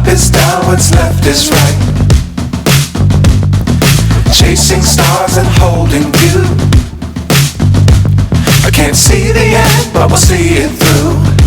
is down, what's left is right. Chasing stars and holding you. I can't see the end, but we'll see it through.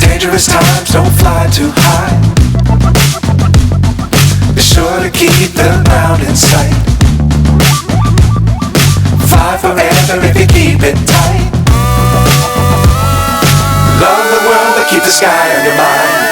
Dangerous times, don't fly too high. Be sure to keep the ground in sight. Fly forever if you keep it tight. Love the world, but keep the sky on your mind.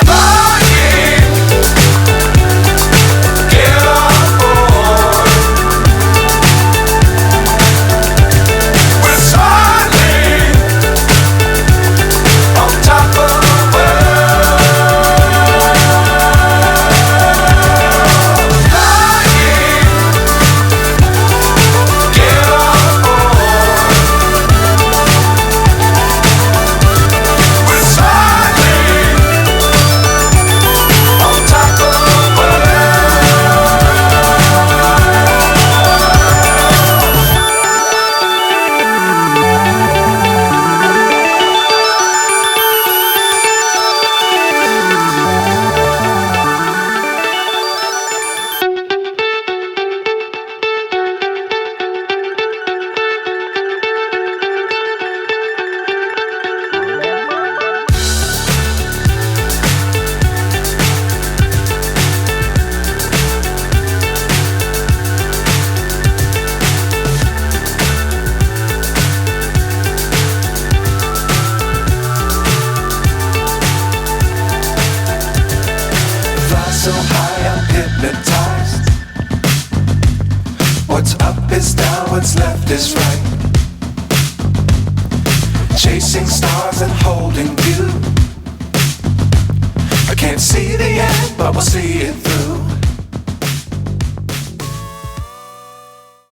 So high, I'm hypnotized. What's up is down, what's left is right. Chasing stars and holding you. I can't see the end, but we'll see it through.